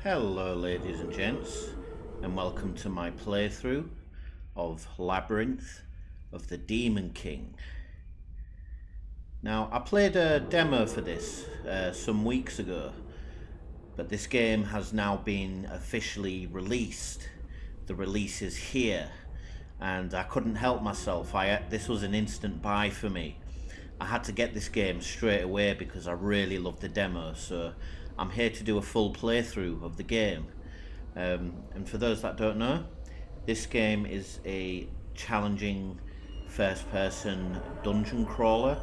Hello ladies and gents, and welcome to my playthrough of Labyrinth of the Demon King. Now, I played a demo for this some weeks ago, but this game has now been officially released. The release is here, and I couldn't help myself. This was an instant buy for me. I had to get this game straight away because I really loved the demo, so I'm here to do a full playthrough of the game. And for those that don't know, this game is a challenging first-person dungeon crawler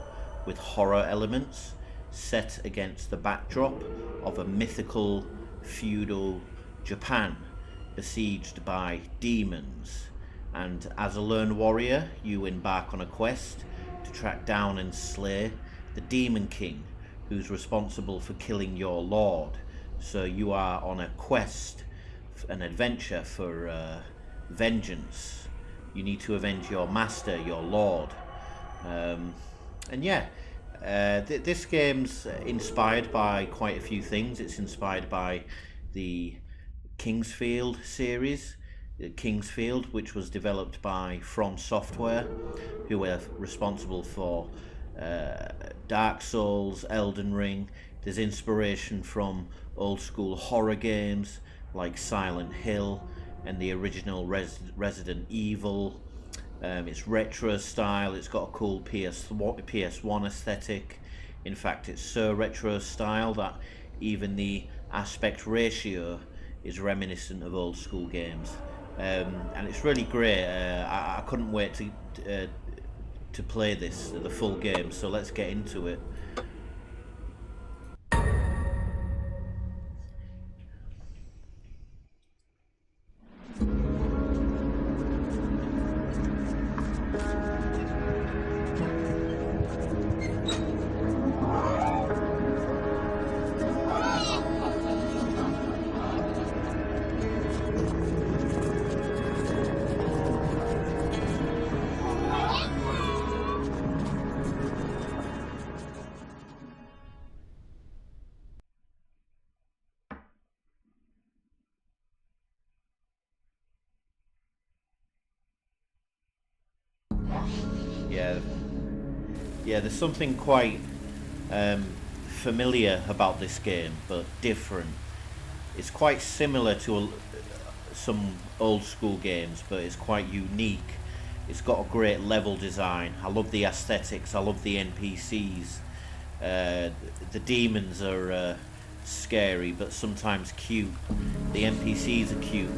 with horror elements set against the backdrop of a mythical feudal Japan besieged by demons. And as a lone warrior, you embark on a quest to track down and slay the Demon King, who's responsible for killing your lord. So you are on a quest, an adventure for vengeance. You need to avenge your master, your lord. And yeah, this game's inspired by quite a few things. It's inspired by the Kingsfield series, Kingsfield, which was developed by From Software, who were responsible for Dark Souls, Elden Ring. There's inspiration from old school horror games like Silent Hill and the original Resident Evil. It's retro style, it's got a cool PS1 aesthetic. In fact, it's so retro style that even the aspect ratio is reminiscent of old school games. And it's really great. I couldn't wait to play this, the full game, so let's get into it. Yeah, there's something quite familiar about this game, but different. It's quite similar to some old school games, but it's quite unique. It's got a great level design. I love the aesthetics. I love the NPCs. The demons are scary, but sometimes cute. The NPCs are cute.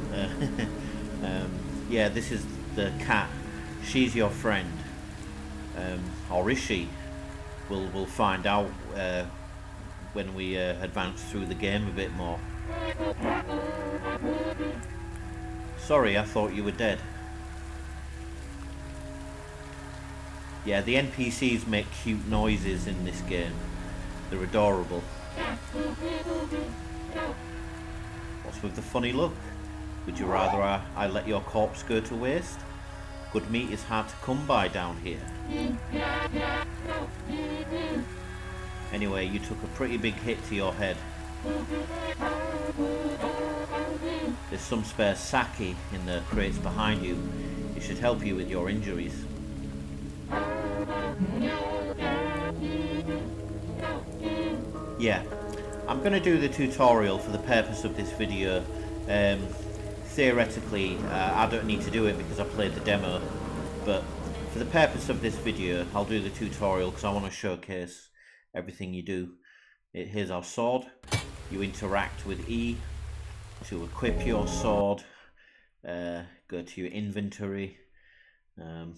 Yeah, this is the cat. She's your friend. Or is she? We'll find out when we advance through the game a bit more. Sorry, I thought you were dead. Yeah, the NPCs make cute noises in this game. They're adorable. What's with the funny look? Would you rather I let your corpse go to waste? Good meat is hard to come by down here. Anyway, you took a pretty big hit to your head. There's some spare sake in the crates behind you. It should help you with your injuries. Yeah, I'm going to do the tutorial for the purpose of this video. Theoretically, I don't need to do it because I played the demo, but for the purpose of this video, I'll do the tutorial because I want to showcase everything you do. Here's our sword. You interact with E to equip your sword. Go to your inventory, and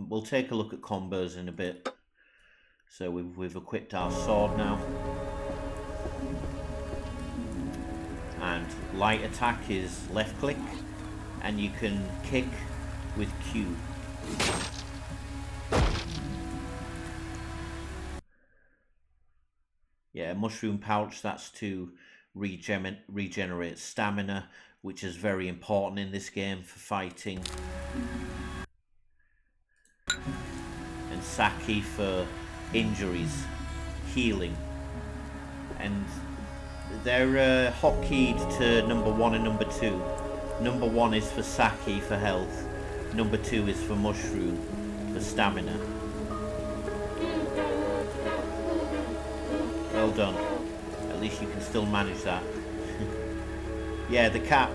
we'll take a look at combos in a bit. So we've equipped our sword now. And light attack is left click, and you can kick with Q. Yeah, mushroom pouch, that's to regenerate stamina, which is very important in this game for fighting. And sake for injuries, healing. And They're hotkeyed to number 1 and number 2. Number 1 is for sake for health. Number 2 is for mushroom for stamina. Well done. At least you can still manage that. Yeah, the cat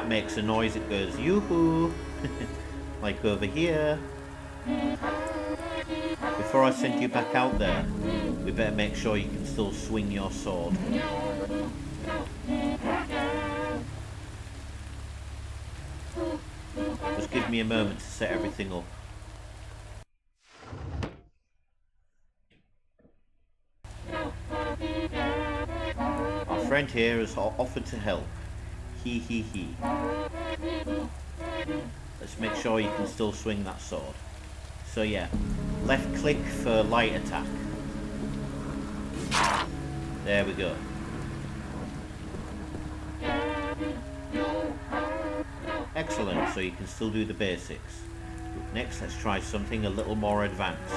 makes a noise. It goes yoo-hoo. Like over here. Before I send you back out there, we better make sure you can still swing your sword. Just give me a moment to set everything up. Our friend here has offered to help. He. Let's make sure you can still swing that sword. So yeah, left click for light attack. There we go. Excellent, so you can still do the basics. Next, let's try something a little more advanced.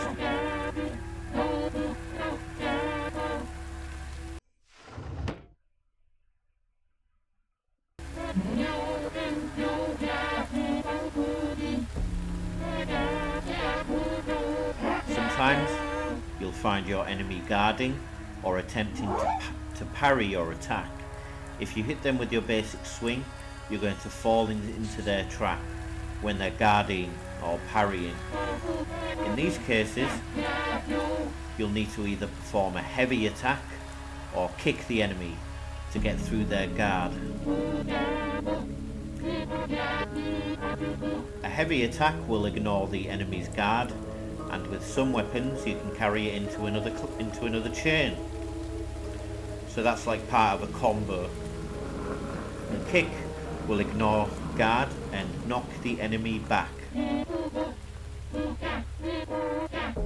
Sometimes you'll find your enemy guarding or attempting to parry your attack. If you hit them with your basic swing, you're going to fall into their trap when they're guarding or parrying. In these cases, you'll need to either perform a heavy attack or kick the enemy to get through their guard. A heavy attack will ignore the enemy's guard, and with some weapons you can carry it into another chain. So that's like part of a combo. A kick will ignore guard and knock the enemy back.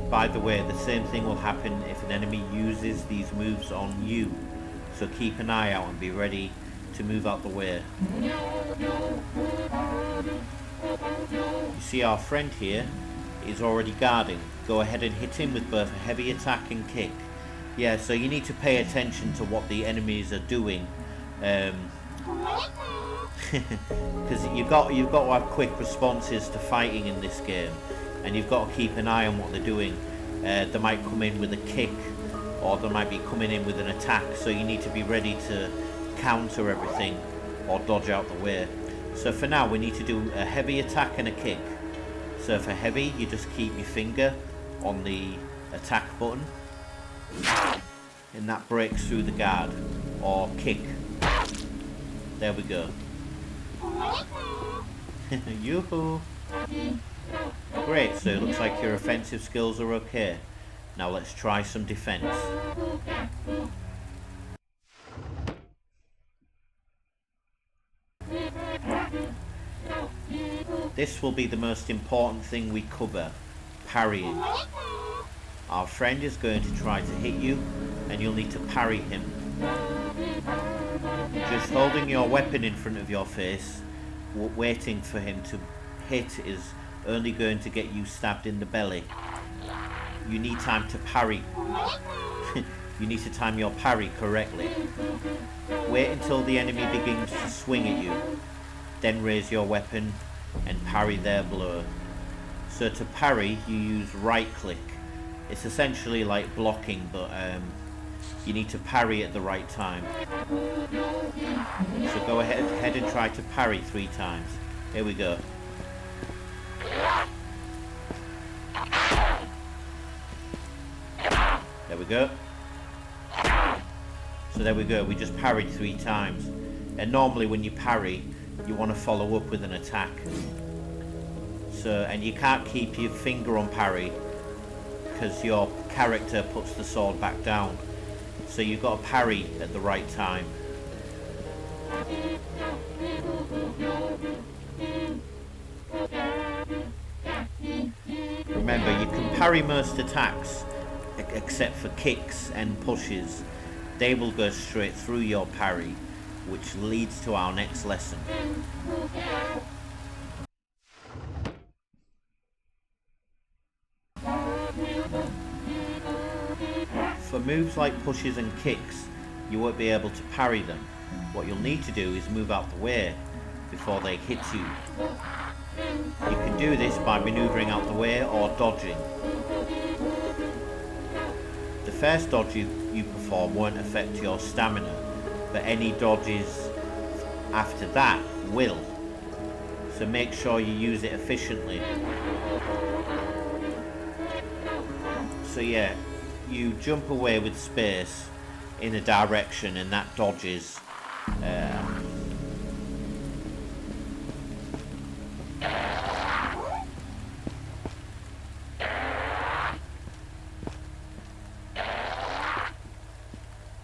By the way, the same thing will happen if an enemy uses these moves on you, so keep an eye out and be ready to move out the way. You see our friend here is already guarding. Go ahead and hit him with both a heavy attack and kick. Yeah, so you need to pay attention to what the enemies are doing, because you've got to have quick responses to fighting in this game, and you've got to keep an eye on what they're doing. They might come in with a kick, or they might be coming in with an attack, so you need to be ready to counter everything or dodge out the way. So for now we need to do a heavy attack and a kick. So for heavy, you just keep your finger on the attack button and that breaks through the guard, or kick. There we go. Yoo-hoo! Great, so it looks like your offensive skills are okay. Now let's try some defense. This will be the most important thing we cover, parrying. Our friend is going to try to hit you, and you'll need to parry him. Just holding your weapon in front of your face, waiting for him to hit, is only going to get you stabbed in the belly. You need time to parry. You need to time your parry correctly. Wait until the enemy begins to swing at you, then raise your weapon and parry their blow. So to parry, you use right click. It's essentially like blocking, but you need to parry at the right time. So go ahead and try to parry 3 times. Here we go. There we go. So there we go, we just parried 3 times. And normally when you parry, you want to follow up with an attack. So, and you can't keep your finger on parry because your character puts the sword back down. So you've got to parry at the right time. Remember, you can parry most attacks except for kicks and pushes. They will go straight through your parry, which leads to our next lesson. For moves like pushes and kicks, you won't be able to parry them. What you'll need to do is move out the way before they hit you. You can do this by maneuvering out the way or dodging. The first dodge you perform won't affect your stamina, but any dodges after that will. So make sure you use it efficiently. So yeah, you jump away with space in a direction and that dodges.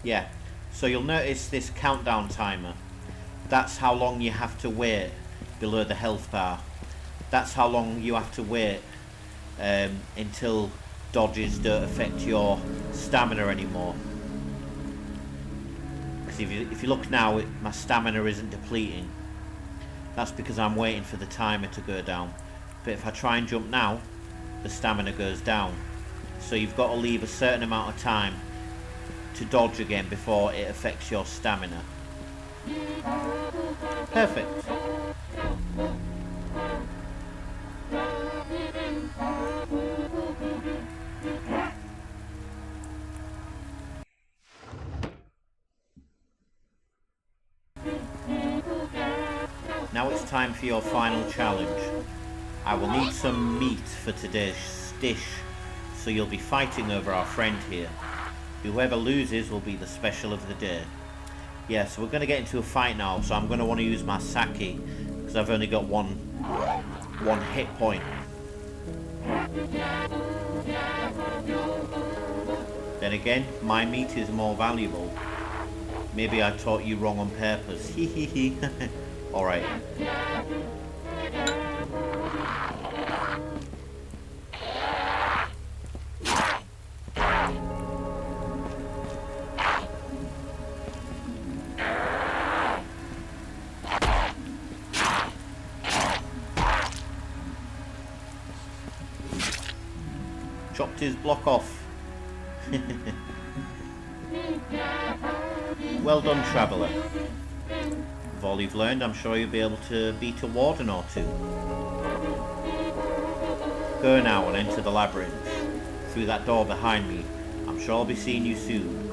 Yeah, so you'll notice this countdown timer. That's how long you have to wait below the health bar. That's how long you have to wait until dodges don't affect your stamina anymore. Because if you look now, my stamina isn't depleting. That's because I'm waiting for the timer to go down. But if I try and jump now, the stamina goes down. So you've got to leave a certain amount of time to dodge again before it affects your stamina. Perfect. Now it's time for your final challenge. I will need some meat for today's dish, so you'll be fighting over our friend here. Whoever loses will be the special of the day. Yeah, so we're going to get into a fight now, so I'm going to want to use my sake, because I've only got one hit point. Then again, my meat is more valuable. Maybe I taught you wrong on purpose. Hehehe. Alright. Chopped his block off. Well done, traveller. With all you've learned, I'm sure you'll be able to beat a warden or two. Go now and enter the labyrinth. Through that door behind me. I'm sure I'll be seeing you soon.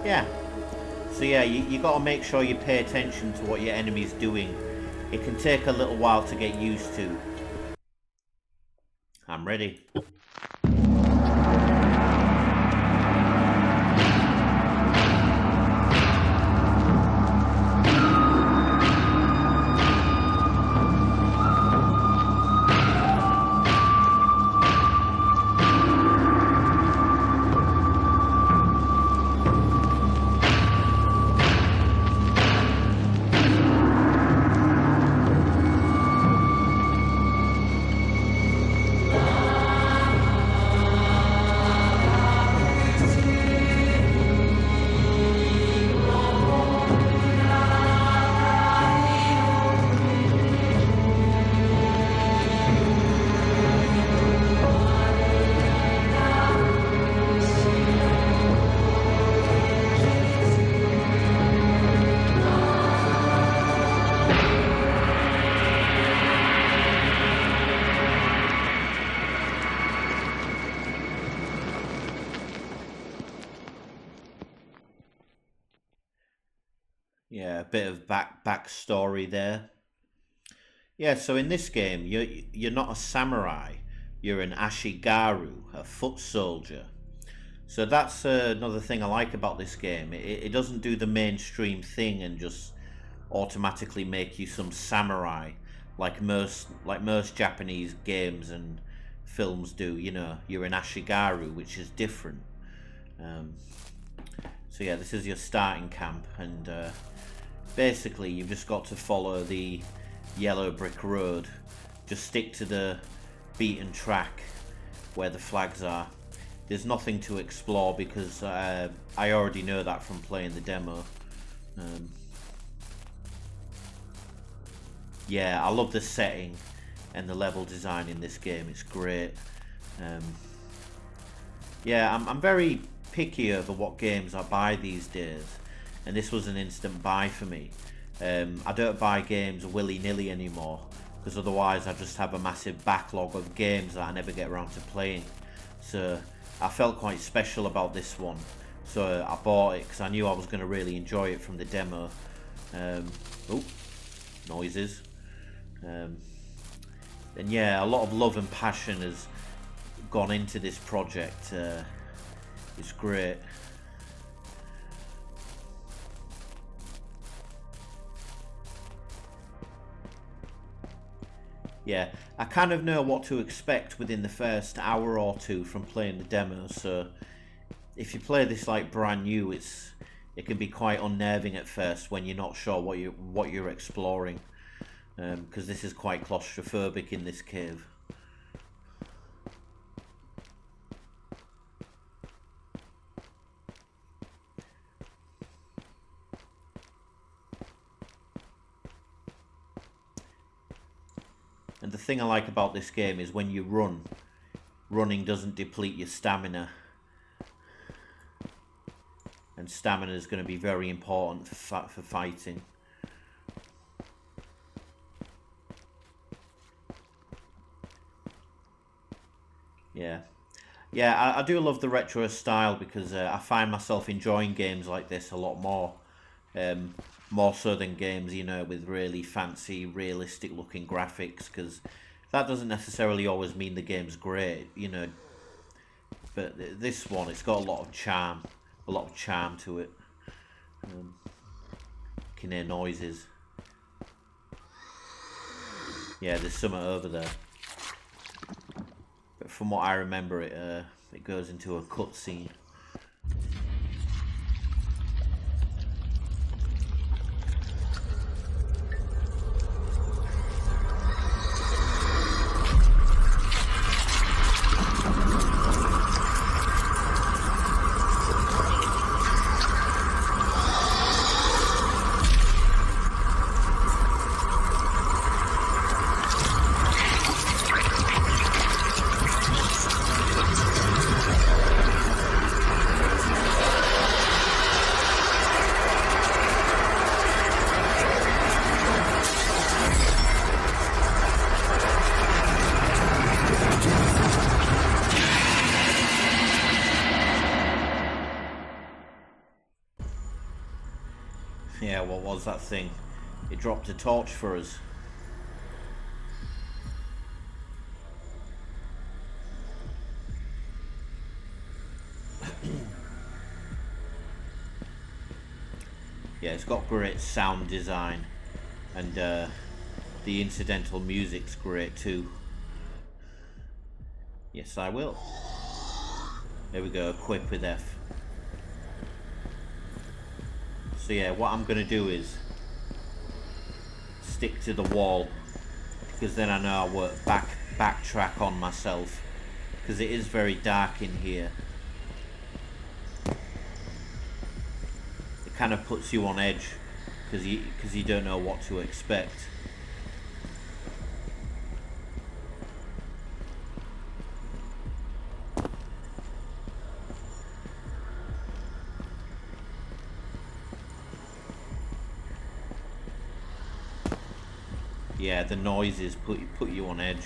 Yeah. So yeah, you got to make sure you pay attention to what your enemy's doing. It can take a little while to get used to. I'm ready. Yeah, a bit of backstory there. Yeah, so in this game, you're not a samurai. You're an ashigaru, a foot soldier. So that's another thing I like about this game. It doesn't do the mainstream thing and just automatically make you some samurai like most Japanese games and films do. You know, you're an ashigaru, which is different. So yeah, this is your starting camp, and basically you've just got to follow the yellow brick road. Just stick to the beaten track where the flags are. There's nothing to explore because I already know that from playing the demo. Yeah, I love the setting and the level design in this game. It's great. Yeah, I'm very picky over what games I buy these days, and this was an instant buy for me. I don't buy games willy-nilly anymore, because otherwise I just have a massive backlog of games that I never get around to playing. So I felt quite special about this one, so I bought it because I knew I was going to really enjoy it from the demo. Oh, noises. And yeah, a lot of love and passion has gone into this project. It's great. Yeah, I kind of know what to expect within the first hour or two from playing the demo, so if you play this like brand new, it can be quite unnerving at first when you're not sure what you're exploring, because this is quite claustrophobic in this cave. And the thing I like about this game is when you run, running doesn't deplete your stamina. And stamina is going to be very important for fighting. Yeah, I do love the retro style because I find myself enjoying games like this a lot more. More so than games, you know, with really fancy, realistic looking graphics, because that doesn't necessarily always mean the game's great, you know. But this one, it's got a lot of charm to it. You can hear noises. Yeah, there's something over there. But from what I remember, it goes into a cutscene. Yeah, what was that thing? It dropped a torch for us. Yeah, it's got great sound design, and the incidental music's great too. Yes, I will. There we go, equip with F. So yeah, what I'm gonna do is stick to the wall, because then I know I won't backtrack on myself, because it is very dark in here. It kind of puts you on edge, because you don't know what to expect. Yeah, the noises put you on edge.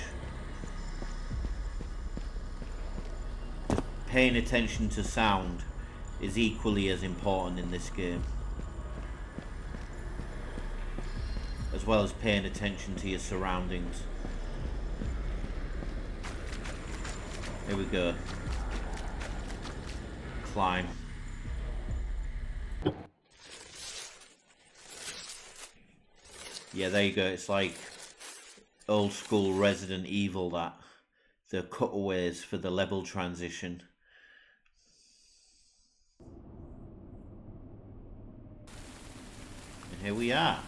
Paying attention to sound is equally as important in this game, as well as paying attention to your surroundings. Here we go. Climb. Yeah, there you go. It's like old school Resident Evil, that the cutaways for the level transition. And here we are.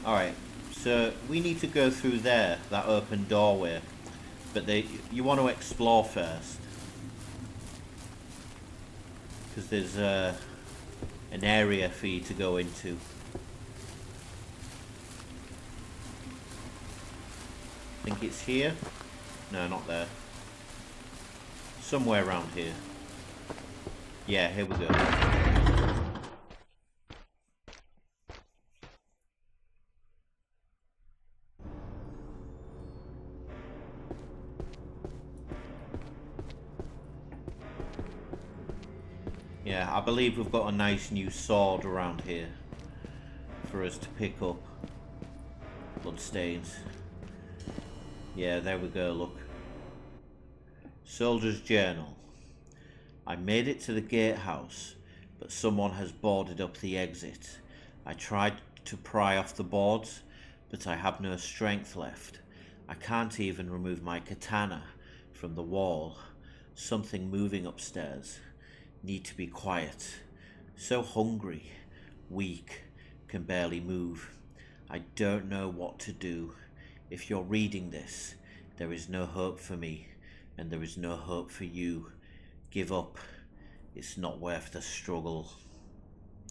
Alright, so we need to go through there, that open doorway. But you want to explore first, because there's an area for you to go into. I think it's here. No, not there. Somewhere around here. Yeah, here we go. Yeah, I believe we've got a nice new sword around here for us to pick up. Bloodstains. Yeah, there we go, look. Soldier's Journal. I made it to the gatehouse, but someone has boarded up the exit. I tried to pry off the boards, but I have no strength left. I can't even remove my katana from the wall. Something moving upstairs. Need to be quiet. So hungry, weak, can barely move. I don't know what to do. If you're reading this, there is no hope for me, and there is no hope for you. Give up. It's not worth the struggle.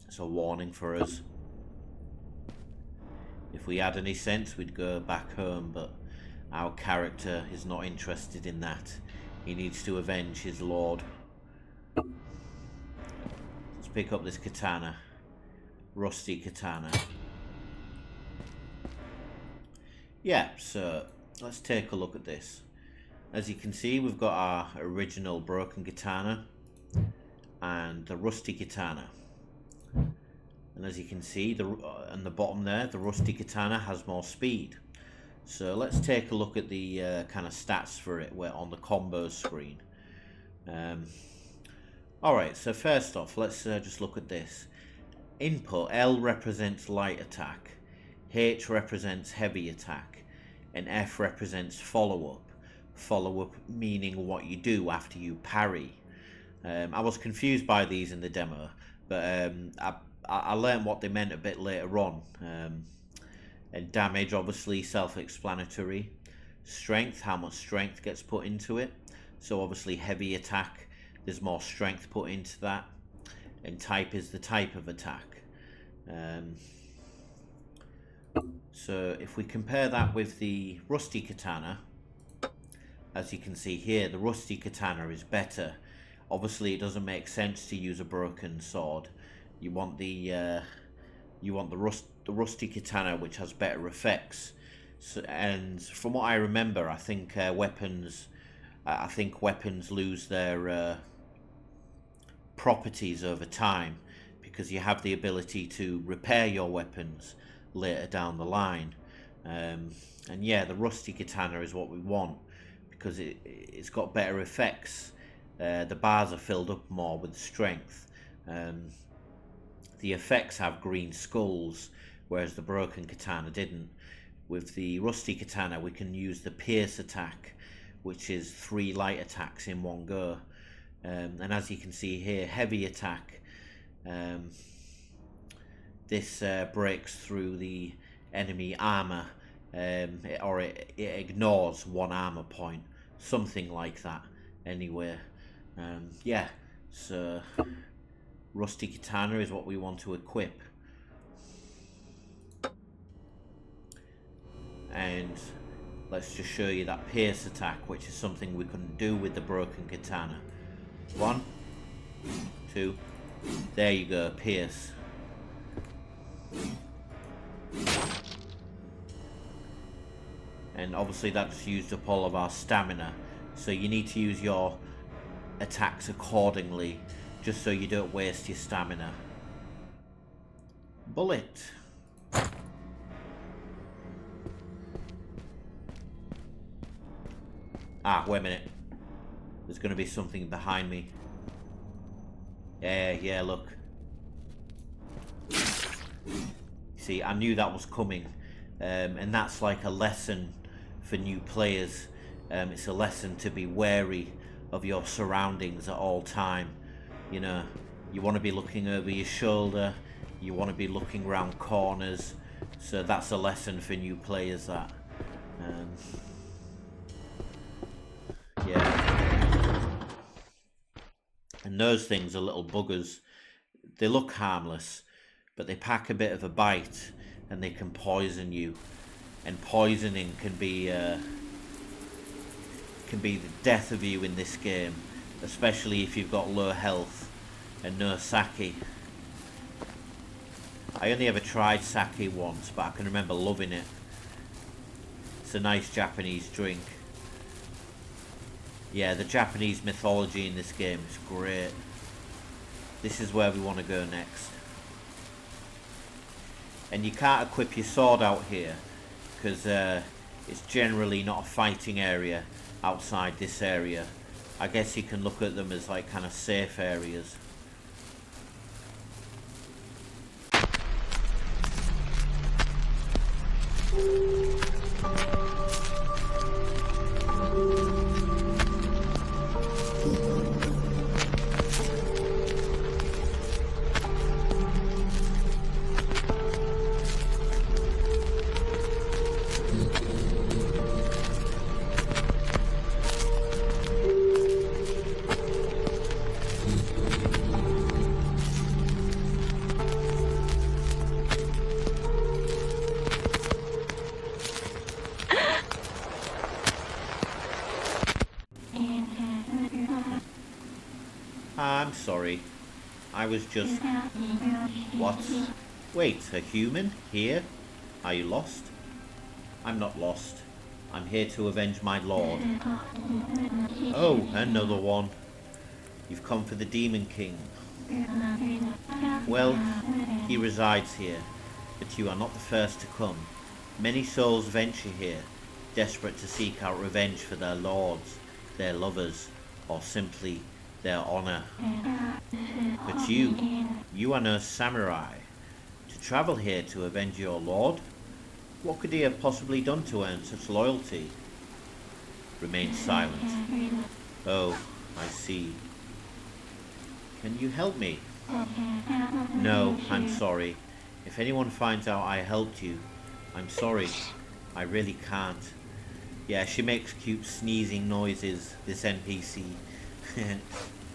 It's a warning for us. If we had any sense, we'd go back home, but our character is not interested in that. He needs to avenge his lord. Let's pick up this katana. Rusty katana. Yeah, so let's take a look at this. As you can see, we've got our original broken katana and the rusty katana. And as you can see, on the bottom there, the rusty katana has more speed. So let's take a look at the kind of stats for it on the combo screen. Alright, so first off, let's just look at this. Input, L represents light attack, H represents heavy attack, and F represents follow-up. Follow-up meaning what you do after you parry. I was confused by these in the demo, but I learned what they meant a bit later on. And damage, obviously self-explanatory. Strength, how much strength gets put into it. So obviously heavy attack, there's more strength put into that. And type is the type of attack. So if we compare that with the rusty katana, as you can see here, the rusty katana is better. Obviously it doesn't make sense to use a broken sword. You want the rusty katana, which has better effects. So, and from what I remember, I think weapons lose their properties over time, because you have the ability to repair your weapons later down the line. And yeah, the rusty katana is what we want, because it's got better effects. The bars are filled up more with strength. The effects have green skulls, whereas the broken katana didn't. With the rusty katana, we can use the pierce attack, which is 3 light attacks in one go. And as you can see here, heavy attack. This breaks through the enemy armor, or it ignores 1 armor point, something like that. Anyway, yeah. So rusty katana is what we want to equip. And let's just show you that pierce attack, which is something we couldn't do with the broken katana. 1, 2, there you go, pierce. And obviously that's used up all of our stamina, so you need to use your attacks accordingly, just so you don't waste your stamina. Bullet. Ah, wait a minute. There's going to be something behind me. Yeah, look. See, I knew that was coming. And that's like a lesson for new players. It's a lesson to be wary of your surroundings at all time. You know, you want to be looking over your shoulder. You want to be looking around corners. So that's a lesson for new players, that. Yeah. And those things are little buggers. They look harmless, but they pack a bit of a bite, and they can poison you. And poisoning can be the death of you in this game. especially if you've got low health and no sake. I only ever tried sake once, but I can remember loving it. It's a nice Japanese drink. Yeah, the Japanese mythology in this game is great. This is where we want to go next. And you can't equip your sword out here, because it's generally not a fighting area outside this area. I guess you can look at them as like kind of safe areas. I'm sorry. I was just... What? Wait, a human? Here? Are you lost? I'm not lost. I'm here to avenge my lord. Oh, another one. You've come for the Demon King. Well, he resides here, but you are not the first to come. Many souls venture here, desperate to seek out revenge for their lords, their lovers, or simply their honor. But you are no samurai. To travel here to avenge your lord? What could he have possibly done to earn such loyalty? Remain silent. Oh, I see. Can you help me? No, I'm sorry. If anyone finds out I helped you, I'm sorry. I really can't. Yeah, she makes cute sneezing noises, this NPC.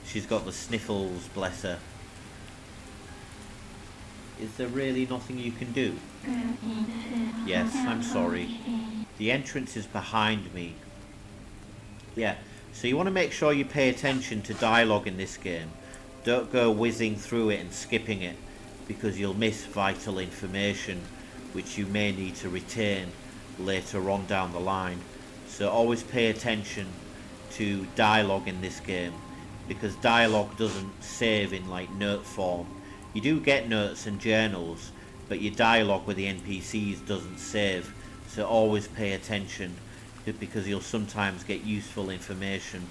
She's got the sniffles, bless her. Is there really nothing you can do? Yes, I'm sorry. The entrance is behind me. Yeah, so you want to make sure you pay attention to dialogue in this game. Don't go whizzing through it and skipping it, because you'll miss vital information which you may need to retain later on down the line. So always pay attention to dialogue in this game, because dialogue doesn't save in like note form. You do get notes and journals, but your dialogue with the NPCs doesn't save. So always pay attention, because you'll sometimes get useful information.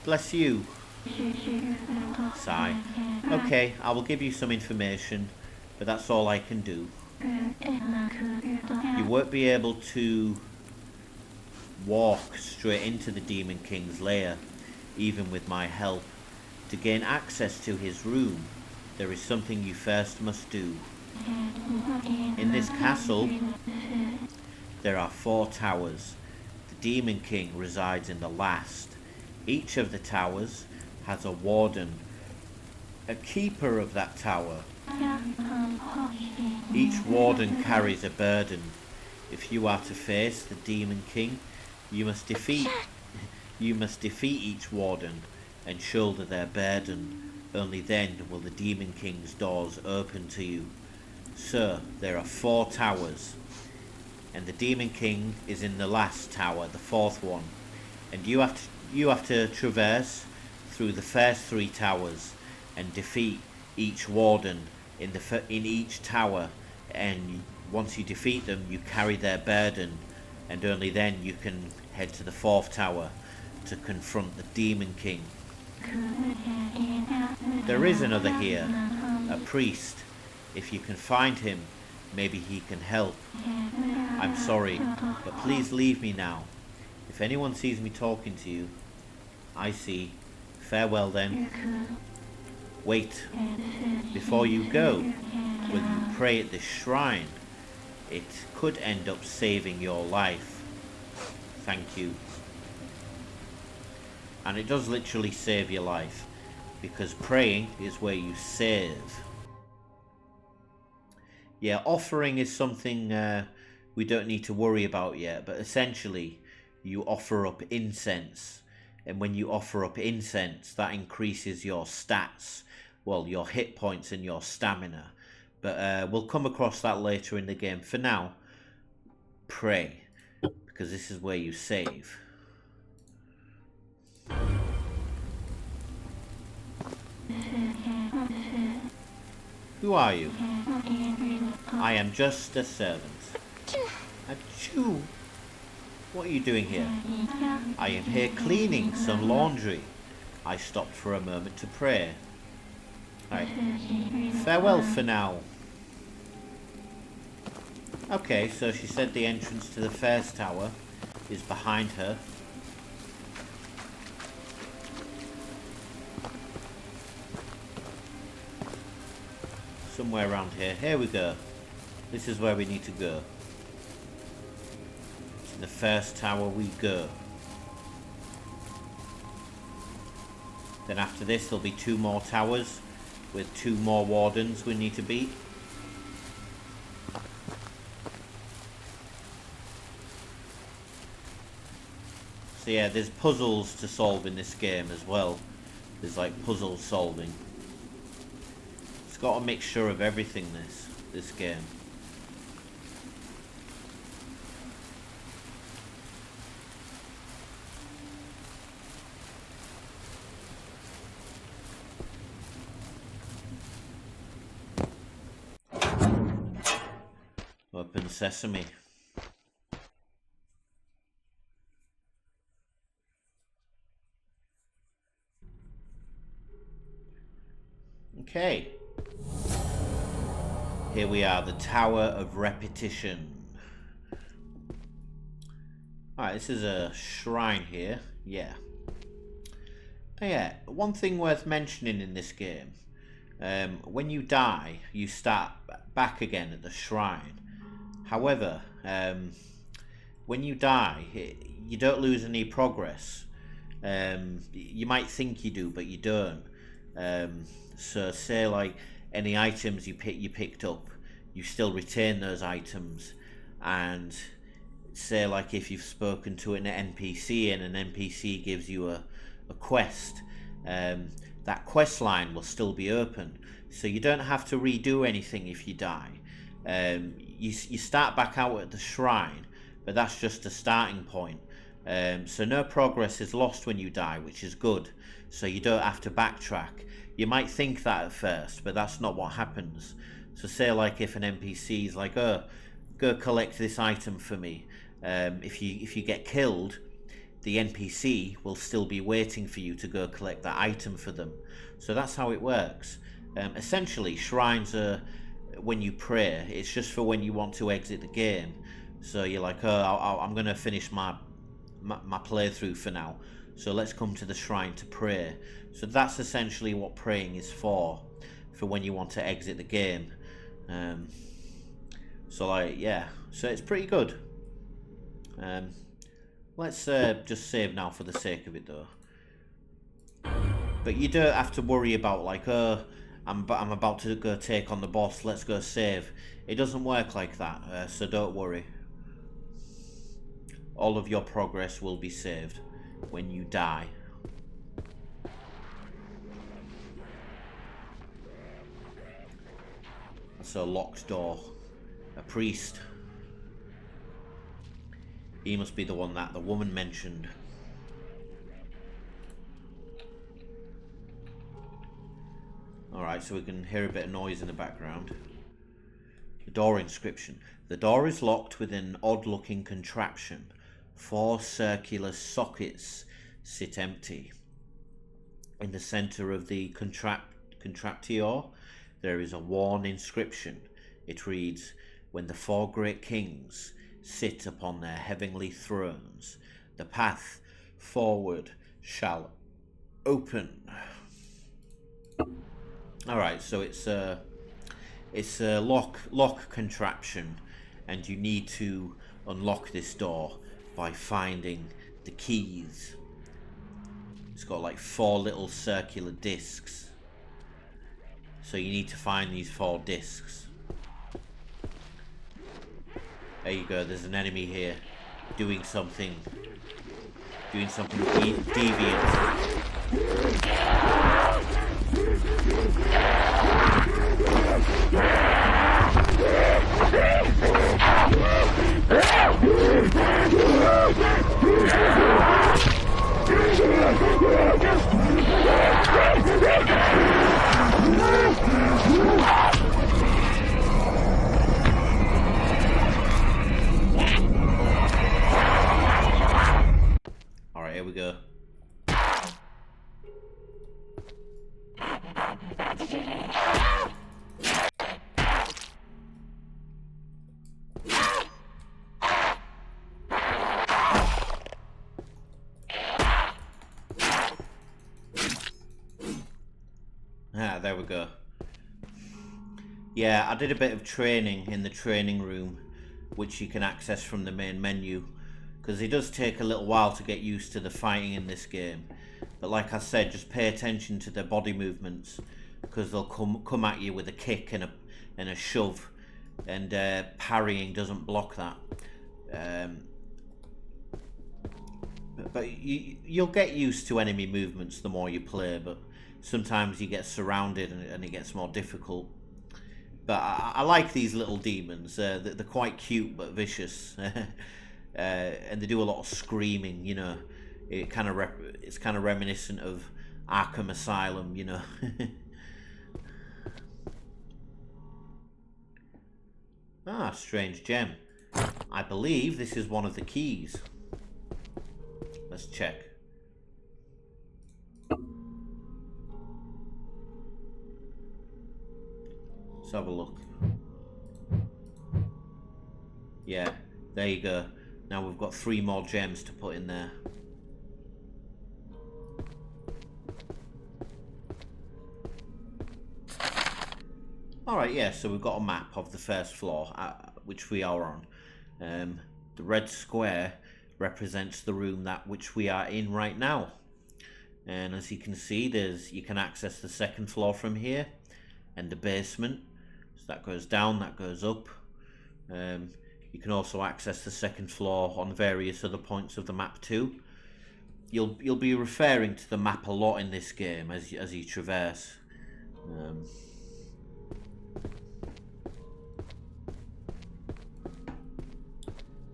Bless you. Sigh. Okay, I will give you some information, but that's all I can do. You won't be able to walk straight into the Demon King's lair, even with my help. To gain access to his room, there is something you first must do. In this castle, there are 4 towers. The Demon King resides in the last. Each of the towers has a warden, a keeper of that tower. Each warden carries a burden. If you are to face the Demon King, you must defeat each warden and shoulder their burden. Only then will the Demon King's doors open to you. So, there are 4 towers, and the Demon King is in the last tower, the 4th one, and you have to traverse through the first 3 towers and defeat each warden in each tower, and once you defeat them you carry their burden, and only then you can head to the 4th tower to confront the Demon King. There is another here, a priest. If you can find him, maybe he can help. I'm sorry, but please leave me now. If anyone sees me talking to you, I see. Farewell then. Wait, before you go, will you pray at this shrine? It could end up saving your life. Thank you. And it does literally save your life, because praying is where you save. Yeah, offering is something we don't need to worry about yet, but essentially you offer up incense. And when you offer up incense, that increases your stats. Well, your hit points and your stamina. But we'll come across that later in the game. For now, pray. Because this is where you save. Who are you? I am just a servant. Achoo! What are you doing here? I am here cleaning some laundry. I stopped for a moment to pray. Right. Farewell for now. Okay, so she said the entrance to the first tower is behind her. Somewhere around here. Here we go. This is where we need to go. To the first tower we go. Then after this there'll be 2 more towers with 2 more wardens we need to beat. So yeah, there's puzzles to solve in this game as well. There's like puzzle solving. It's got a mixture of everything, this game. Open sesame. Okay. Here we are, the Tower of Repetition. Alright, this is a shrine here. Yeah. Oh yeah, one thing worth mentioning in this game. When you die, you start back again at the shrine. However, when you die, you don't lose any progress. You might think you do, but you don't. So say like any items you picked up, you still retain those items. And say like if you've spoken to an NPC and an NPC gives you a quest, that quest line will still be open. So you don't have to redo anything if you die. You start back out at the shrine, but that's just a starting point. So no progress is lost when you die, which is good. So you don't have to backtrack. You might think that at first, but that's not what happens. So say like if an NPC is like, oh, go collect this item for me. If you get killed, the NPC will still be waiting for you to go collect that item for them. So that's how it works. Essentially, shrines are when you pray. It's just for when you want to exit the game. So you're like, oh, I'm going to finish my playthrough for now. So let's come to the shrine to pray. So that's essentially what praying is for when you want to exit the game. So like, yeah, so it's pretty good. Let's just save now for the sake of it though. But you don't have to worry about like, I'm about to go take on the boss, let's go save. It doesn't work like that, so don't worry. All of your progress will be saved when you die. That's a locked door. A priest. He must be the one that the woman mentioned. Alright, so we can hear a bit of noise in the background. The door inscription. The door is locked with an odd-looking contraption. 4 circular sockets sit empty. In the center of the contraptio, there is a worn inscription. It reads, "When the 4 great kings sit upon their heavenly thrones, the path forward shall open." Alright, so it's a lock contraption, and you need to unlock this door by finding the keys. It's got like 4 little circular discs. So you need to find these 4 discs. There you go, there's an enemy here. doing something deviant. All right, here we go. There we go. Yeah, I did a bit of training in the training room, which you can access from the main menu, because it does take a little while to get used to the fighting in this game. But like I said, just pay attention to their body movements, because they'll come at you with a kick and a shove, and parrying doesn't block that. But you'll get used to enemy movements the more you play, but sometimes you get surrounded and it gets more difficult. But I like these little demons. They're quite cute but vicious, and they do a lot of screaming. You know, it's kind of reminiscent of Arkham Asylum. You know. Ah, strange gem. I believe this is one of the keys. Let's check. Let's have a look. Yeah, there you go. Now we've got 3 more gems to put in there. Alright, yeah, so we've got a map of the first floor, which we are on. The red square represents the room which we are in right now. And as you can see, you can access the second floor from here, and the basement. So that goes down, that goes up. You can also access the second floor on various other points of the map too. You'll be referring to the map a lot in this game as you traverse.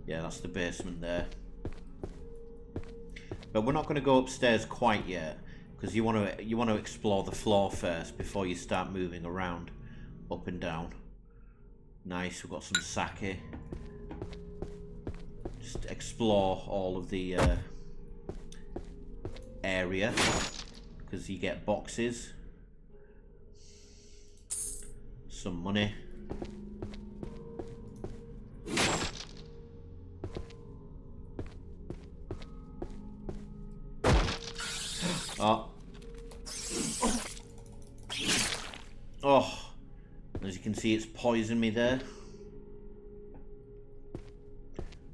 Yeah, that's the basement there. But we're not going to go upstairs quite yet, because you want to explore the floor first before you start moving around up and down. Nice, we've got some sake. Just explore all of the area, because you get boxes, some money. Oh, as you can see, it's poisoned me there.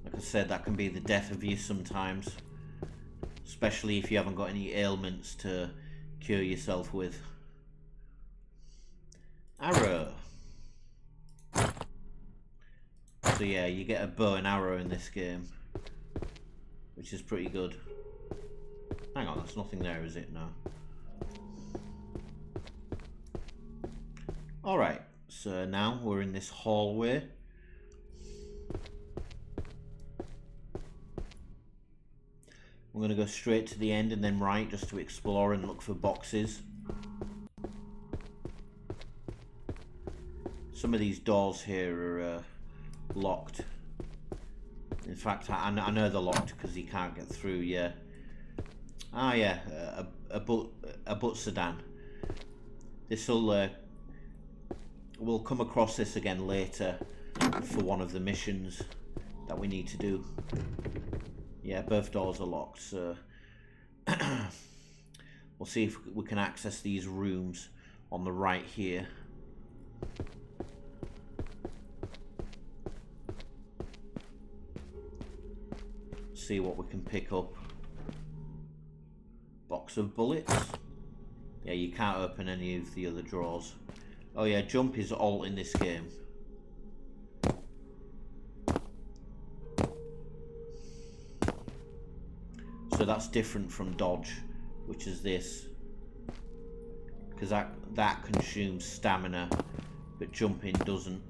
Like I said, that can be the death of you sometimes, especially if you haven't got any ailments to cure yourself with. Arrow. So yeah, you get a bow and arrow in this game, which is pretty good. Hang on, there's nothing there, is it? No. Alright, so now we're in this hallway. We're going to go straight to the end and then right, just to explore and look for boxes. Some of these doors here are locked. In fact, I know they're locked because you can't get through, yeah. Ah yeah, a butt sedan. This'll we'll come across this again later for one of the missions that we need to do. Yeah, both doors are locked, so we'll see if we can access these rooms on the right here. See what we can pick up. Box of bullets. Yeah, you can't open any of the other drawers. Oh yeah, jump is alt in this game. So that's different from dodge, which is this. Because that consumes stamina, but jumping doesn't.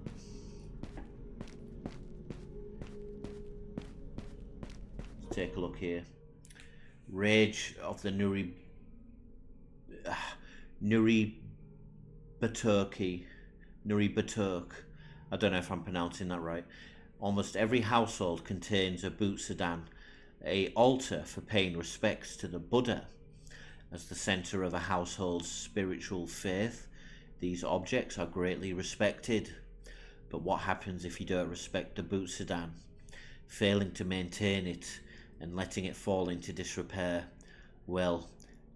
Let's take a look here. Rage of the Nuri Baturk. I don't know if I'm pronouncing that right. Almost every household contains a Butsudan, a altar for paying respects to the Buddha. As the center of a household's spiritual faith, these objects are greatly respected. But what happens if you don't respect the Butsudan, failing to maintain it and letting it fall into disrepair? Well,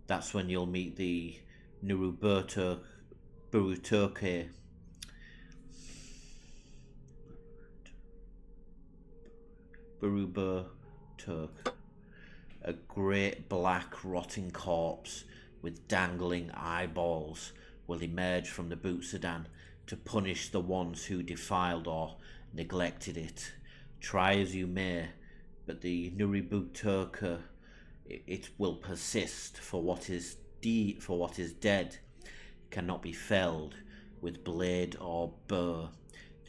that's when you'll meet the Buruturke. Buruturke. A great black rotting corpse with dangling eyeballs will emerge from the Butsudan to punish the ones who defiled or neglected it. Try as you may, but the Nuributurka, it will persist, for what is dead cannot be felled with blade or bow.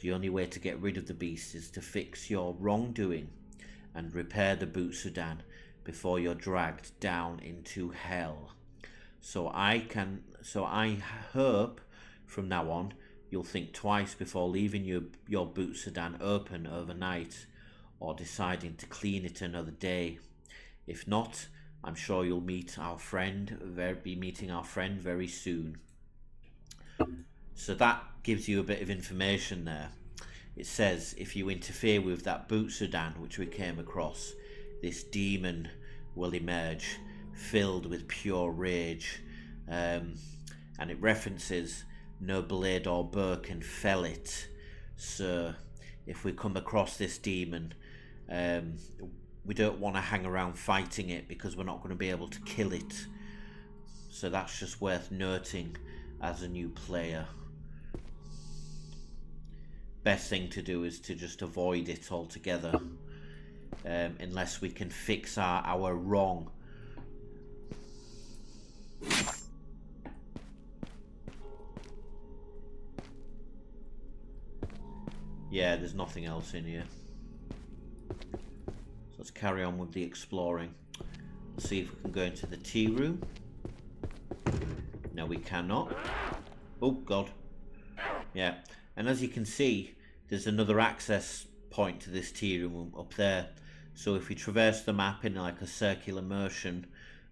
The only way to get rid of the beast is to fix your wrongdoing and repair the Butsudan before you're dragged down into hell. So I hope from now on you'll think twice before leaving your Butsudan open overnight or deciding to clean it another day. If not, I'm sure you'll be meeting our friend very soon. So that gives you a bit of information there. It says if you interfere with that Butsudan which we came across, this demon will emerge filled with pure rage, and it references no blade or bow can fell it. So if we come across this demon, we don't want to hang around fighting it because we're not going to be able to kill it. So that's just worth noting as a new player. Best thing to do is to just avoid it altogether, unless we can fix our wrong. Yeah, there's nothing else in here. So let's carry on with the exploring. Let's see if we can go into the tea room. No, we cannot. Oh god. Yeah, and as you can see, there's another access point to this tea room up there. So if we traverse the map in like a circular motion,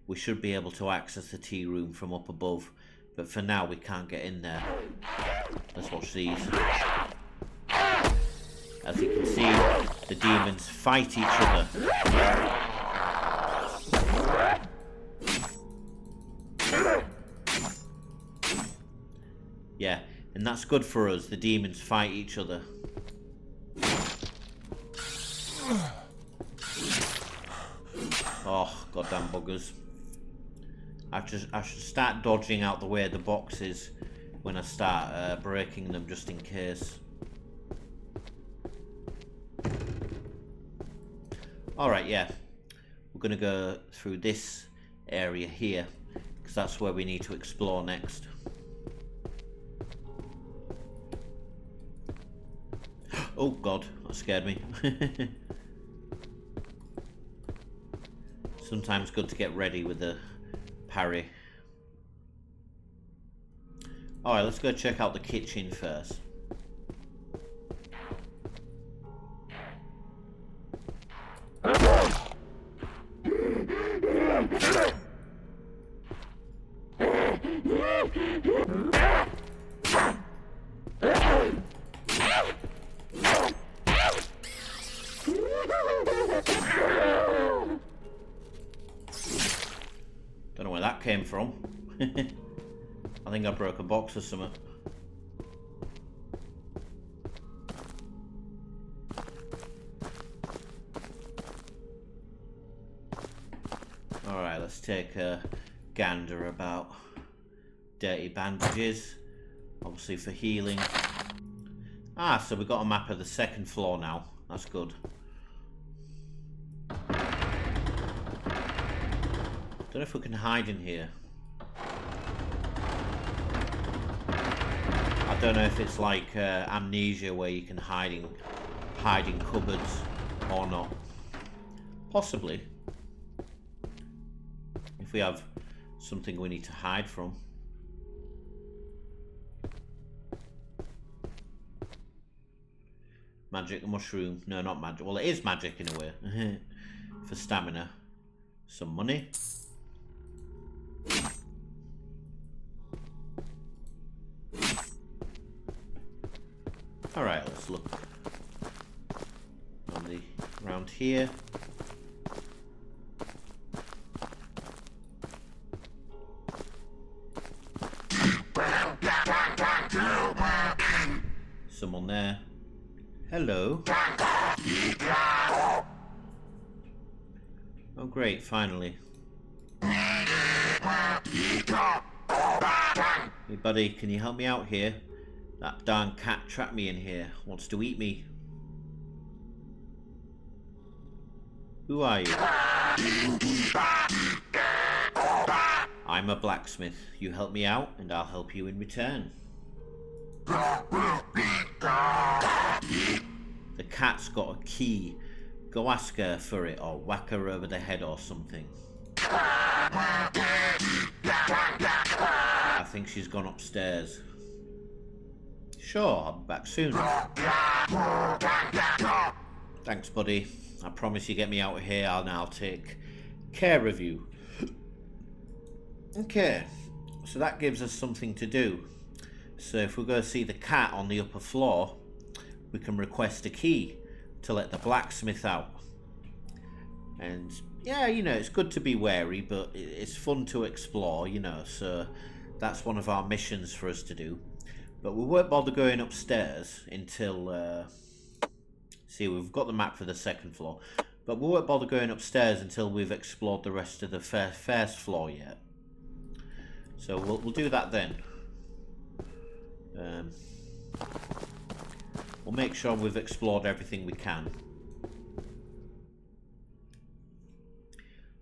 we should be able to access the tea room from up above. But for now, we can't get in there. Let's watch these. As you can see, the demons fight each other. Yeah, and that's good for us. The demons fight each other. Oh, goddamn buggers. I should start dodging out the way of the boxes when I start breaking them, just in case. Alright, yeah. We're going to go through this area here, because that's where we need to explore next. Oh god, that scared me. Sometimes good to get ready with the parry. Alright, let's go check out the kitchen first. Don't know where that came from. I think I broke a box or something. Alright, let's take a gander about. Dirty bandages, obviously for healing. Ah, so we've got a map of the second floor now. That's good. Don't know if we can hide in here. I don't know if it's like Amnesia where you can hide in cupboards or not. Possibly. If we have something we need to hide from. Magic mushroom. No, not magic. Well, it is magic in a way. For stamina. Some money. Alright, let's look on the around here. Someone there. Hello. Oh great, finally. Hey buddy, can you help me out here? That darn cat trapped me in here. Wants to eat me. Who are you? I'm a blacksmith. You help me out and I'll help you in return. The cat's got a key. Go ask her for it or whack her over the head or something. I think she's gone upstairs. Sure, I'll be back soon. Thanks, buddy. I promise you get me out of here and I'll take care of you. Okay, so that gives us something to do. So if we go see the cat on the upper floor, we can request a key to let the blacksmith out. And yeah, you know, it's good to be wary, but it's fun to explore, you know, so that's one of our missions for us to do. But we won't bother going upstairs until, see, we've got the map for the second floor, but we won't bother going upstairs until we've explored the rest of the first floor yet. So we'll do that then. We'll make sure we've explored everything we can.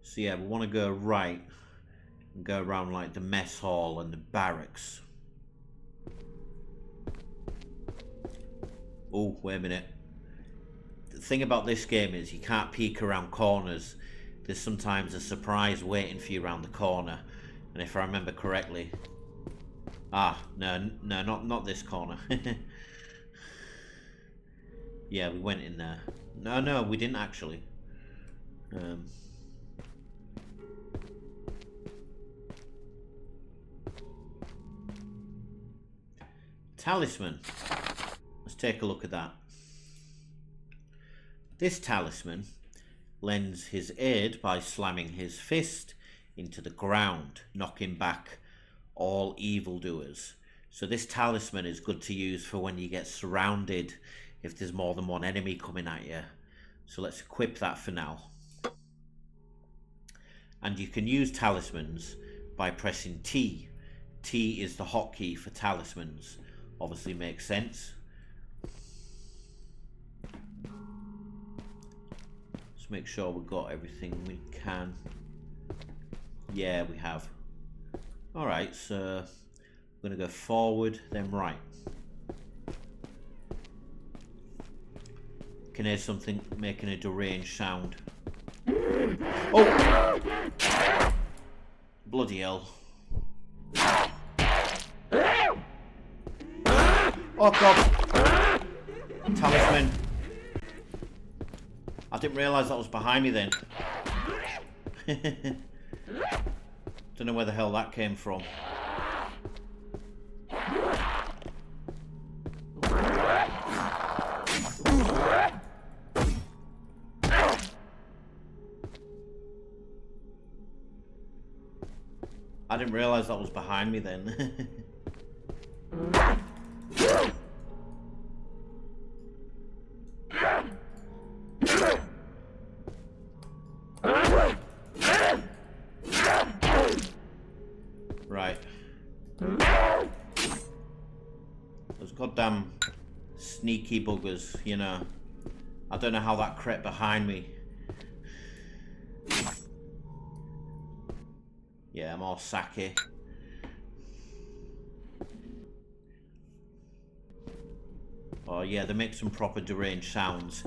So yeah, we want to go right and go around like the mess hall and the barracks. Oh, wait a minute. The thing about this game is you can't peek around corners. There's sometimes a surprise waiting for you around the corner. And if I remember correctly... Ah, no, not this corner. Yeah, we went in there. No, we didn't actually. Talisman. Let's take a look at that. This talisman lends his aid by slamming his fist into the ground, knocking back all evildoers. So this talisman is good to use for when you get surrounded, if there's more than one enemy coming at you. So let's equip that for now. And you can use talismans by pressing T. T is the hotkey for talismans. Obviously makes sense. Let's make sure we've got everything we can. Yeah, we have. Alright, so we're going to go forward, then right. Can hear something making a deranged sound. Oh! Bloody hell. Oh god! Talisman. I didn't realise that was behind me then. Don't know where the hell that came from. I didn't realise that was behind me then. Right. Those goddamn sneaky buggers, you know. I don't know how that crept behind me. Yeah, more sake. Oh yeah, they make some proper deranged sounds.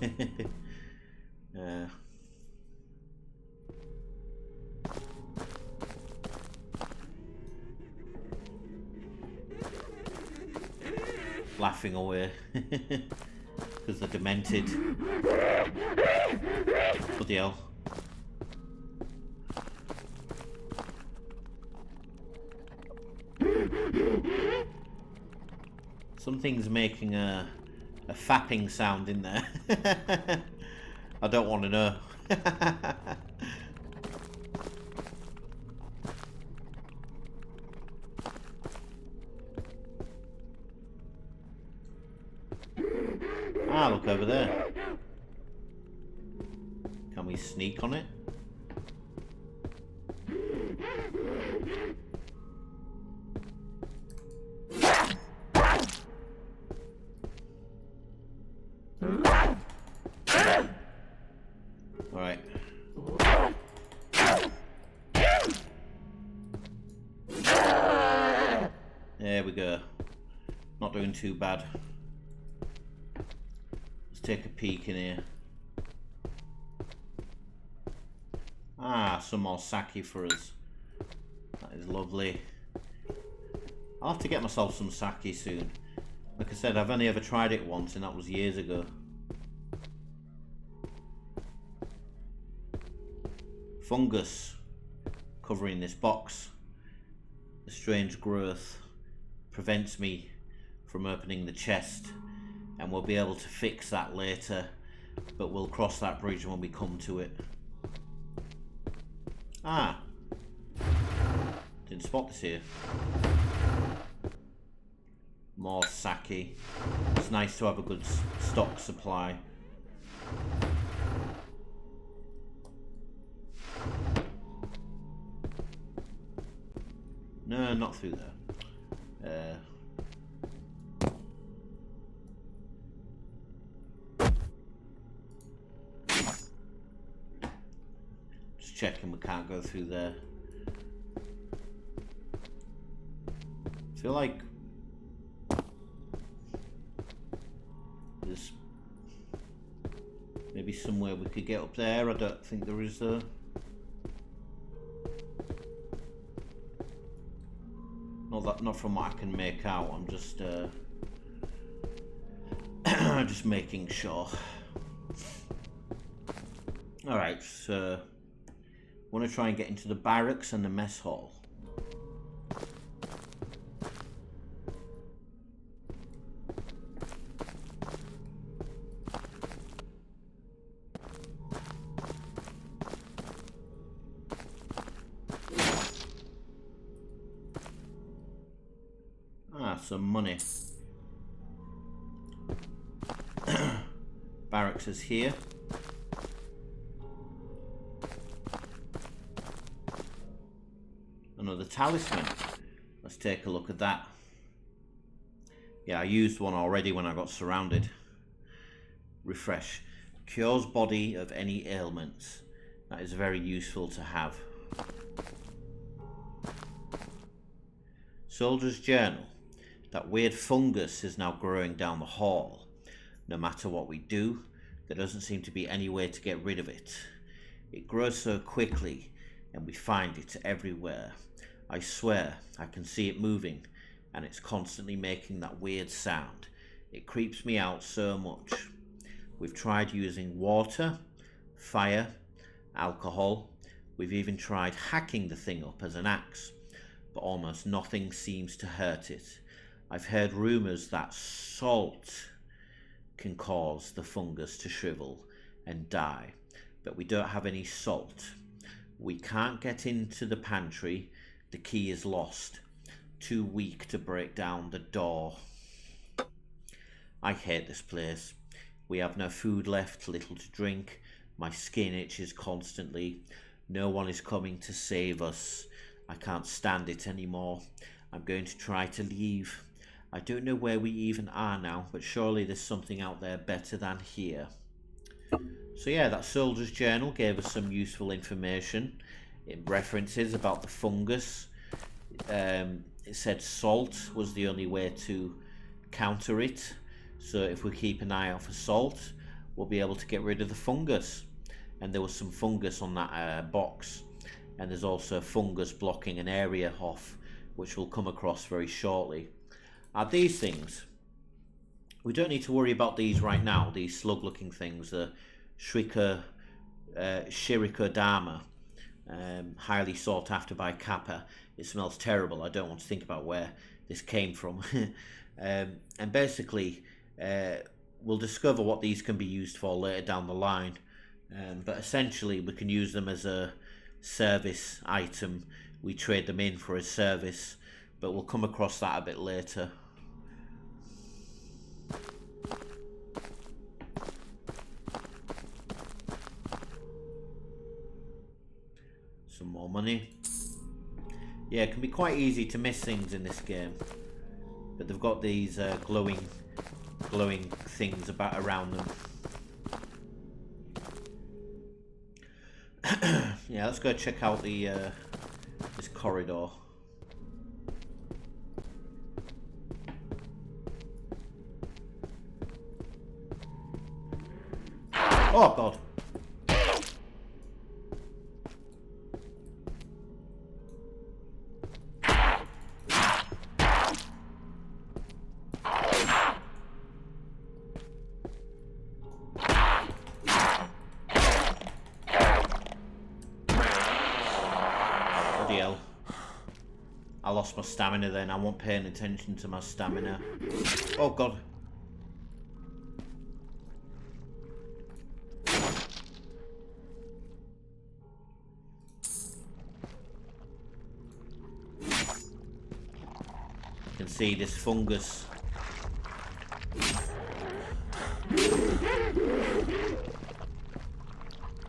Laughing away because they're demented. Bloody hell. Something's making a fapping sound in there. I don't want to know. Ah, look over there. Can we sneak on it? Alright. There we go. Not doing too bad. Let's take a peek in here. Ah, some more sake for us. That is lovely. I'll have to get myself some sake soon. Like I said, I've only ever tried it once, and that was years ago. Fungus covering this box. The strange growth prevents me from opening the chest, and we'll be able to fix that later, but we'll cross that bridge when we come to it. Ah, didn't spot this here. More sake. It's nice to have a good stock supply. No, not through there. Just checking we can't go through there. I feel like there's maybe somewhere we could get up there. I don't think there is though. Not from what I can make out. I'm just just making sure. Alright, so I want to try and get into the barracks and the mess hall. Some money. Barracks is here. Another talisman. Let's take a look at that. Yeah, I used one already when I got surrounded. Refresh. Cures body of any ailments. That is very useful to have. Soldier's journal. That weird fungus is now growing down the hall. No matter what we do, there doesn't seem to be any way to get rid of it. It grows so quickly, and we find it everywhere. I swear, I can see it moving, and it's constantly making that weird sound. It creeps me out so much. We've tried using water, fire, alcohol. We've even tried hacking the thing up as an axe, but almost nothing seems to hurt it. I've heard rumours that salt can cause the fungus to shrivel and die, but we don't have any salt. We can't get into the pantry. The key is lost. Too weak to break down the door. I hate this place. We have no food left, little to drink. My skin itches constantly. No one is coming to save us. I can't stand it anymore. I'm going to try to leave. I don't know where we even are now, but surely there's something out there better than here. So yeah, that soldier's journal gave us some useful information. It references about the fungus. It said salt was the only way to counter it. So if we keep an eye out for salt, we'll be able to get rid of the fungus. And there was some fungus on that box. And there's also fungus blocking an area off, which we'll come across very shortly. These things, we don't need to worry about these right now. These slug looking things, Shirikodama, highly sought after by Kappa. It smells terrible. I don't want to think about where this came from. And basically, we'll discover what these can be used for later down the line. But essentially, we can use them as a service item. We trade them in for a service, but we'll come across that a bit later. Some more money. Yeah, it can be quite easy to miss things in this game, but they've got these glowing things about around them. Yeah, let's go check out the this corridor. Oh God. I lost my stamina then. I wasn't paying attention to my stamina. Oh God. You can see this fungus.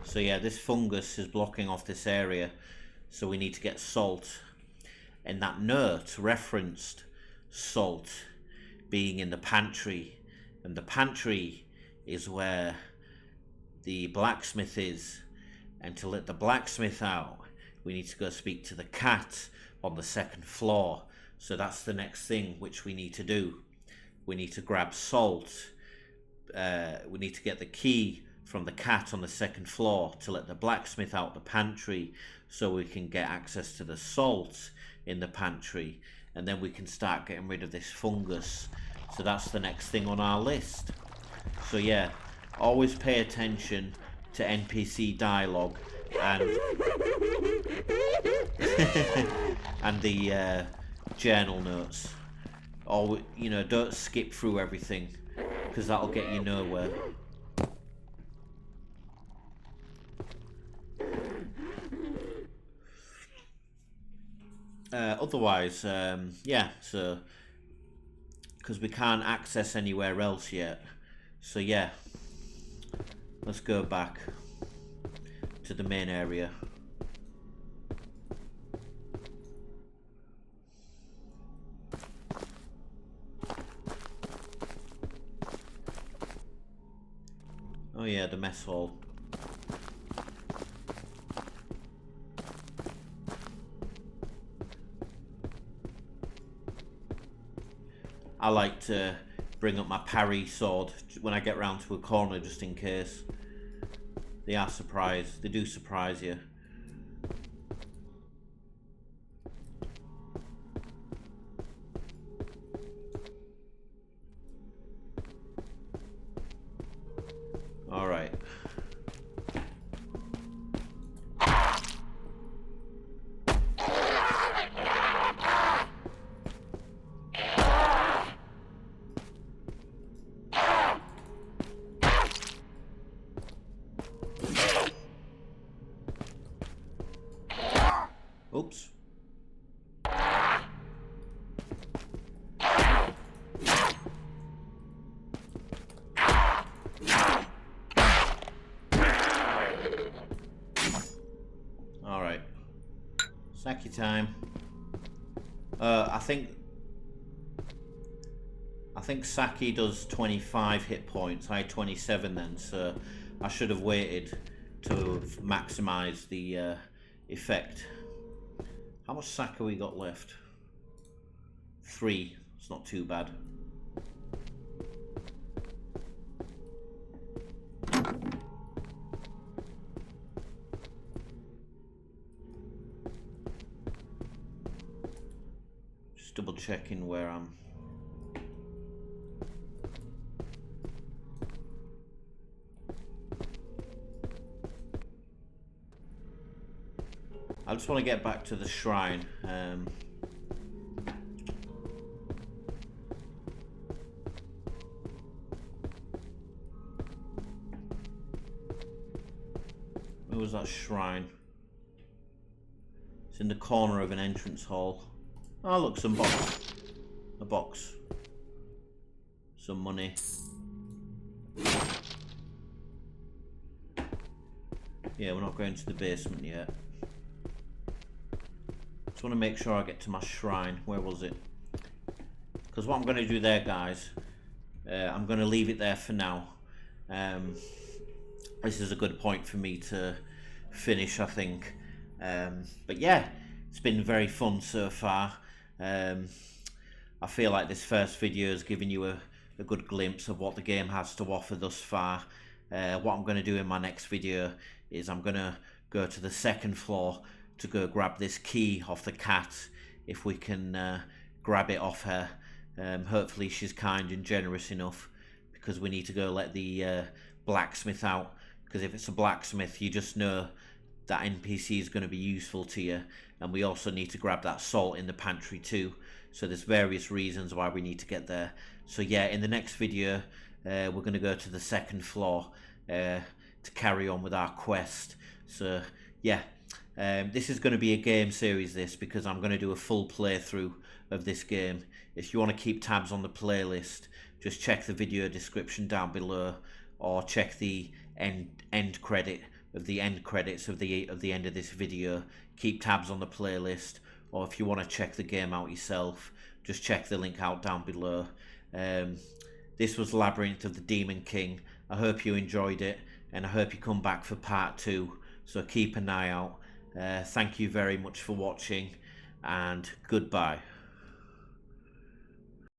So yeah, this fungus is blocking off this area. So we need to get salt. And that note referenced salt being in the pantry, and the pantry is where the blacksmith is. And to let the blacksmith out, we need to go speak to the cat on the second floor. So that's the next thing which we need to do. We need to grab salt. We need to get the key from the cat on the second floor to let the blacksmith out the pantry, so we can get access to the salt in the pantry, and then we can start getting rid of this fungus. So that's the next thing on our list. So yeah, always pay attention to NPC dialogue and and the journal notes. Always, you know, don't skip through everything, because that'll get you nowhere. Otherwise, yeah, so because we can't access anywhere else yet, so yeah, let's go back to the main area. Oh yeah, the mess hall. I like to bring up my parry sword when I get round to a corner, just in case. They are surprised. They do surprise you. All right. Oops. All right. Saki time. I think Saki does 25 hit points. I had 27 then, so I should have waited to maximize the effect. How much sack have we got left? 3. It's not too bad. Just double checking where I'm. I just want to get back to the shrine. Where was that shrine? It's in the corner of an entrance hall. Oh look, some box. A box. Some money. Yeah, we're not going to the basement yet. Just want to make sure I get to my shrine. Where was it? Because what I'm going to do there, guys, I'm going to leave it there for now. This is a good point for me to finish, I think. But yeah, it's been very fun so far. I feel like this first video has given you a good glimpse of what the game has to offer thus far. What I'm going to do in my next video is I'm going to go to the second floor to go grab this key off the cat, if we can grab it off her. Hopefully she's kind and generous enough, because we need to go let the blacksmith out, because if it's a blacksmith you just know that NPC is going to be useful to you. And we also need to grab that salt in the pantry too, so there's various reasons why we need to get there. So yeah, in the next video we're going to go to the second floor to carry on with our quest. So yeah, this is going to be a game series, this, because I'm going to do a full playthrough of this game. If you want to keep tabs on the playlist, just check the video description down below, or check the end credit of the end credits of the end of this video. Keep tabs on the playlist, or if you want to check the game out yourself, just check the link out down below. This was Labyrinth of the Demon King. I hope you enjoyed it, and I hope you come back for part 2, so keep an eye out. Thank you very much for watching, and goodbye.